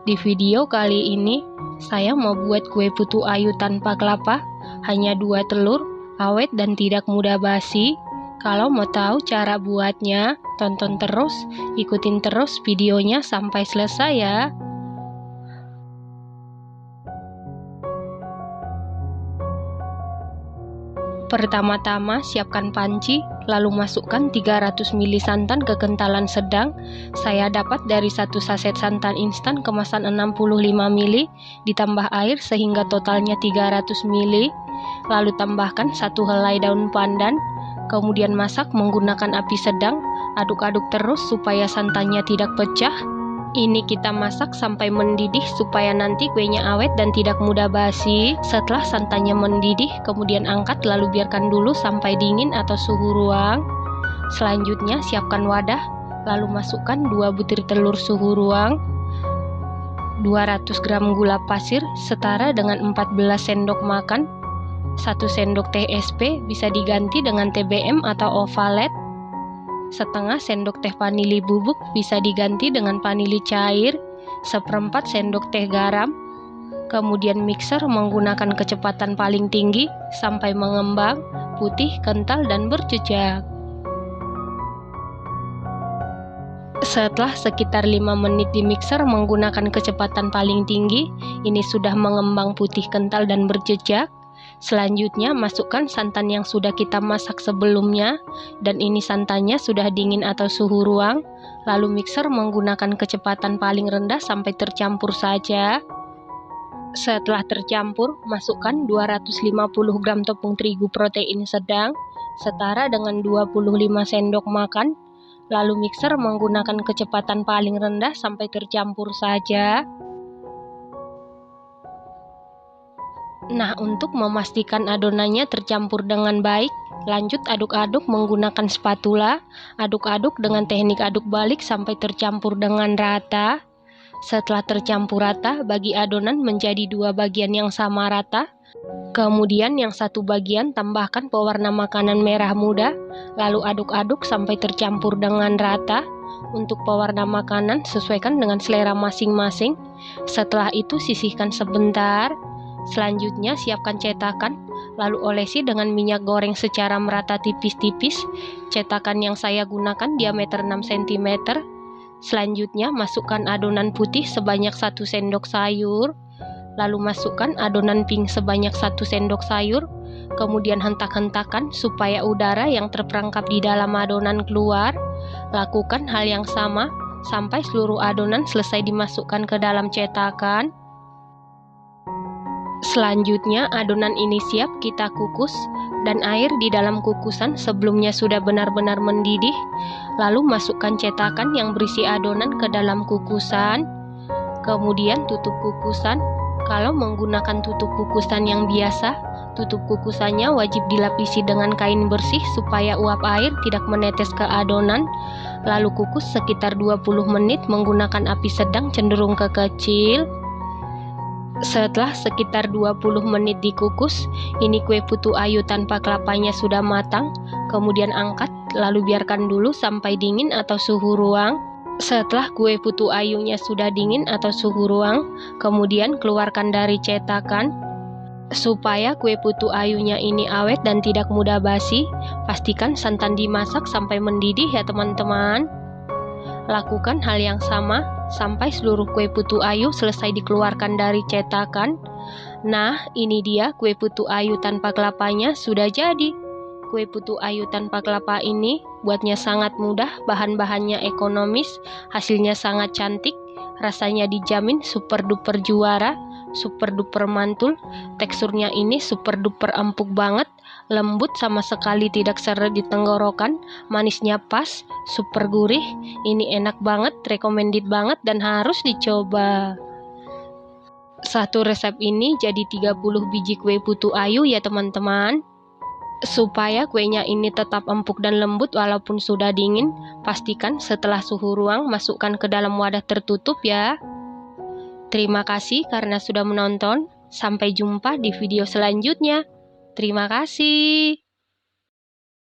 Di video kali ini, saya mau buat kue putu ayu tanpa kelapa, hanya 2 telur, awet dan tidak mudah basi. Kalau mau tahu cara buatnya, tonton terus, ikutin terus videonya sampai selesai ya. Pertama-tama siapkan panci, lalu masukkan 300 ml santan kekentalan sedang. Saya dapat dari 1 saset santan instan kemasan 65 ml, ditambah air sehingga totalnya 300 ml. Lalu tambahkan 1 helai daun pandan, kemudian masak menggunakan api sedang. Aduk-aduk terus supaya santannya tidak pecah. Ini kita masak sampai mendidih supaya nanti kuenya awet dan tidak mudah basi. Setelah santannya mendidih, kemudian angkat lalu biarkan dulu sampai dingin atau suhu ruang. Selanjutnya siapkan wadah, lalu masukkan 2 butir telur suhu ruang, 200 gram gula pasir setara dengan 14 sendok makan, 1 sendok teh SP bisa diganti dengan TBM atau Ovalet, setengah sendok teh vanili bubuk bisa diganti dengan vanili cair, 1/4 sendok teh garam. Kemudian mixer menggunakan kecepatan paling tinggi sampai mengembang, putih, kental, dan berjejak. Setelah sekitar 5 menit di mixer menggunakan kecepatan paling tinggi, ini sudah mengembang putih, kental, dan berjejak. Selanjutnya masukkan santan yang sudah kita masak sebelumnya, dan ini santannya sudah dingin atau suhu ruang. Lalu mixer menggunakan kecepatan paling rendah sampai tercampur saja. Setelah tercampur, masukkan 250 gram tepung terigu protein sedang setara dengan 25 sendok makan. Lalu mixer menggunakan kecepatan paling rendah sampai tercampur saja. Nah, untuk memastikan adonannya tercampur dengan baik, lanjut aduk-aduk menggunakan spatula. Aduk-aduk dengan teknik aduk balik sampai tercampur dengan rata. Setelah tercampur rata, bagi adonan menjadi 2 bagian yang sama rata. Kemudian yang satu bagian tambahkan pewarna makanan merah muda, lalu aduk-aduk sampai tercampur dengan rata. Untuk pewarna makanan sesuaikan dengan selera masing-masing. Setelah itu sisihkan sebentar. Selanjutnya siapkan cetakan, lalu olesi dengan minyak goreng secara merata tipis-tipis. Cetakan yang saya gunakan diameter 6 cm. Selanjutnya masukkan adonan putih sebanyak 1 sendok sayur. Lalu masukkan adonan pink sebanyak 1 sendok sayur. Kemudian hentak-hentakan supaya udara yang terperangkap di dalam adonan keluar. Lakukan hal yang sama sampai seluruh adonan selesai dimasukkan ke dalam cetakan. Selanjutnya adonan ini siap kita kukus, dan air di dalam kukusan sebelumnya sudah benar-benar mendidih. Lalu masukkan cetakan yang berisi adonan ke dalam kukusan. Kemudian tutup kukusan. Kalau menggunakan tutup kukusan yang biasa, tutup kukusannya wajib dilapisi dengan kain bersih supaya uap air tidak menetes ke adonan. Lalu kukus sekitar 20 menit menggunakan api sedang cenderung ke kecil. Setelah sekitar 20 menit dikukus, ini kue putu ayu tanpa kelapanya sudah matang. Kemudian angkat, lalu biarkan dulu sampai dingin atau suhu ruang. Setelah kue putu ayunya sudah dingin atau suhu ruang, kemudian keluarkan dari cetakan. Supaya kue putu ayunya ini awet dan tidak mudah basi, pastikan santan dimasak sampai mendidih ya teman-teman. Lakukan hal yang sama sampai seluruh kue putu ayu selesai dikeluarkan dari cetakan. Nah, ini dia kue putu ayu tanpa kelapanya sudah jadi. Kue putu ayu tanpa kelapa ini buatnya sangat mudah, bahan-bahannya ekonomis, hasilnya sangat cantik, rasanya dijamin super duper juara, super duper mantul. Teksturnya ini super duper empuk banget, lembut sama sekali tidak seret di tenggorokan, manisnya pas, super gurih. Ini enak banget, recommended banget dan harus dicoba. Satu resep ini jadi 30 biji kue putu ayu ya teman-teman. Supaya kuenya ini tetap empuk dan lembut walaupun sudah dingin, pastikan setelah suhu ruang masukkan ke dalam wadah tertutup ya. Terima kasih karena sudah menonton. Sampai jumpa di video selanjutnya. Terima kasih.